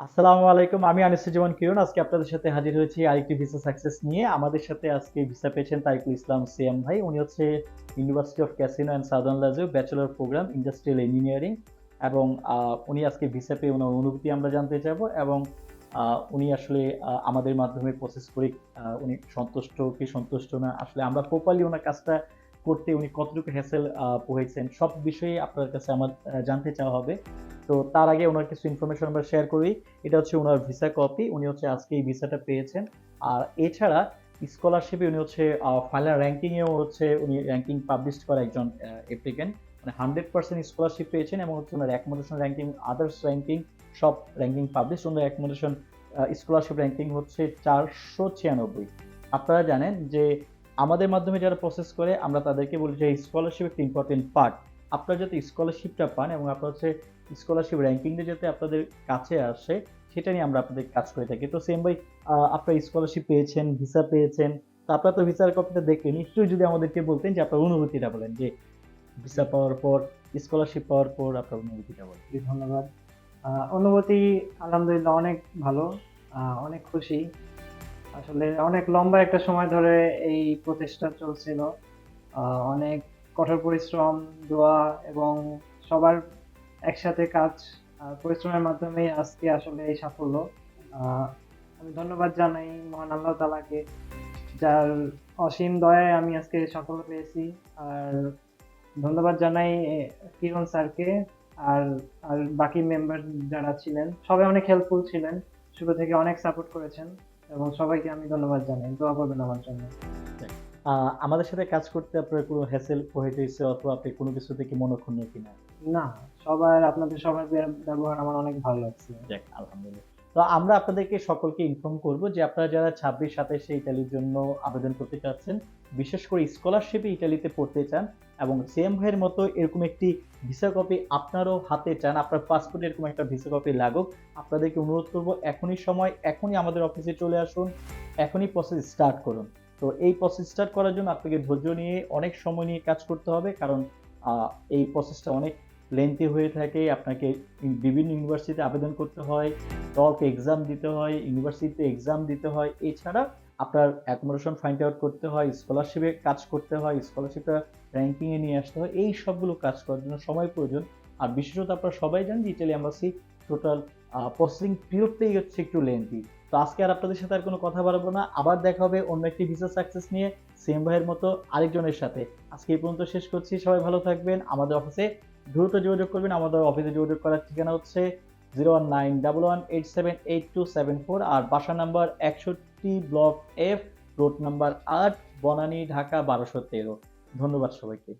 আসসালামু আলাইকুম। আমি আনিসুজ্জামান কিরণ। আজকে আপনাদের সাথে হাজির হয়েছি আরেকটি ভিসা সাকসেস নিয়ে। আমাদের সাথে আজকে ভিসা পেয়েছেন তারিকুল ইসলাম সিয়াম ভাই। উনি হচ্ছে university of Cassino and southern Lazio bachelor program industrial engineering এবং উনি আজকে ভিসা পেয়ে ওনার অনুভূতি আমরা জানতে চাইবো এবং উনি আসলে আমাদের মাধ্যমে প্রসেস করে উনি সন্তুষ্ট কি সন্তুষ্ট না আসলে আমরা প্রপারলি ওনার কাজটা করতে উনি কতটুকু হ্যাসেল পোহাইছেন সব বিষয়ে আপনার কাছে আমার জানতে চাওয়া হবে। তো তার আগে ওনার কিছু ইনফরমেশন আমরা শেয়ার করি। এটা হচ্ছে ওনার ভিসা কপি। উনি হচ্ছে আজকে এই ভিসাটা পেয়েছেন। আর এছাড়া স্কলারশিপে উনি হচ্ছে ফাইনাল র‍্যাংকিং এও হচ্ছে উনি র‍্যাংকিং পাবলিশ করা একজন অ্যাপ্লিক্যান্ট। মানে 100% স্কলারশিপ পেয়েছেন এবং হচ্ছে ওনার অ্যাকোমোডেশন র‍্যাংকিং, আদার্স র‍্যাংকিং সব র‍্যাংকিং পাবলিশ। ওনার অ্যাকোমোডেশন স্কলারশিপ র‍্যাংকিং হচ্ছে 496। আপনারা জানেন যে আমাদের মাধ্যমে যারা প্রসেস করে আমরা তাদেরকে বলি যে স্কলারশিপ একটা ইম্পর্টেন্ট পার্ট। আপনারা যাতে স্কলারশিপটা পান এবং আপনারা হচ্ছে স্কলারশিপ র‍্যাংকিংটা যাতে আপনাদের কাছে আসে সেটা নিয়ে আমরা আপনাদের কাজ করে থাকি। তো সেম ভাই আপনারা স্কলারশিপ পেয়েছেন, ভিসা পেয়েছেন। তো আপনারা তো ভিসার কপিটা দেখলেন। একটু যদি আমাদেরকে বলতেন যে আপনার অনুভূতিটা বলেন যে ভিসা পাওয়ার পর, স্কলারশিপ পাওয়ার পর আপনার অনুভূতিটা বলেন। জি, ধন্যবাদ। অনুভূতি আলহামদুলিল্লাহ অনেক ভালো। অনেক খুশি। আসলে অনেক লম্বা একটা সময় ধরে এই প্রচেষ্টা চলছিল। অনেক কঠোর পরিশ্রম, দোয়া এবং সবার একসাথে কাজ পরিশ্রমের মাধ্যমেই আজকে আসলে এই সাফল্য। আ আমি ধন্যবাদ জানাই মহান আল্লাহ তাআলাকে, যার অসীম দয়ায় আমি আজকে সাফল্য পেয়েছি। আর ধন্যবাদ জানাই কিরণ স্যারকে আর আর বাকি মেম্বার যারা ছিলেন সবাই অনেক হেল্পফুল ছিলেন, শুরু থেকে অনেক সাপোর্ট করেছেন এবং সবাইকে আমি ধন্যবাদ জানাই। দোয়া করবেন আমার জন্য। আমাদের সাথে কাজ করতে আপনার কোনো হ্যাসেল পোহাইতে হইছে অথবা আপনি কোনো কিছু থেকে মনক্ষুণ্ণ কিনা? না, আপনাদের সবার ব্যবহার আমার অনেক ভালো লাগছে। যাক আলহামদুলিল্লাহ। তো আমরা আপনাদেরকে সকলকে ইনফর্ম করব যে আপনারা যারা 26-27 এ ইতালির জন্য আবেদন করতে চাচ্ছেন, বিশেষ করে স্কলারশিপে ইতালিতে পড়তে চান এবং সিএম ভাইয়ের মতো এরকম একটি ভিসা কপি আপনারও হাতে চান, আপনার পাসপোর্টে এরকম একটা ভিসা কপি লাগুক, আপনাদেরকে অনুরোধ করব এখনই সময়, এখনই আমাদের অফিসে চলে আসুন, এখনই প্রসেস স্টার্ট করুন। তো এই প্রসেস স্টার্ট করার জন্য আপনাকে ধৈর্য নিয়ে অনেক সময় নিয়ে কাজ করতে হবে কারণ আ এই প্রসেসটা অনেক লেন্থি হয়ে থাকে। আপনাকে বিভিন্ন ইউনিভার্সিটিতে আবেদন করতে হয়, টক এক্সাম দিতে হয়, ইউনিভার্সিটিতে এক্সাম দিতে হয়। এছাড়া আপনার অ্যাকোমোডেশন ফাইন্ড আউট করতে হয়, স্কলারশিপে কাজ করতে হয়, স্কলারশিপটা র‍্যাংকিং এ নিয়ে আসতে হয়। এই সবগুলো কাজ করার জন্য সময় প্রয়োজন। আর বিশেষত আপনারা সবাই জানেন যে ইতালি এম্বাসি টোটাল প্রসেসিং পিরিয়ডটাই হচ্ছে একটু লেন্থি। তো আজকে আর আপনাদের সাথে আর কোনো কথা বাড়াবো না। আবার দেখা হবে অন্য একটি ভিসা সাকসেস নিয়ে সেম ভাইয়ের মতো আরেকজনের সাথে। আজকে এই পর্যন্ত শেষ করছি। সবাই ভালো থাকবেন। আমাদের অফিসে দ্রুত যোগাযোগ করবেন। আমাদের অফিসে যোগাযোগ করার ঠিকানা হচ্ছে 01911878274 আর বাসা number 61 block F, road number ৮, Banani, Dhaka ১২১৩। ধন্যবাদ সবাইকে।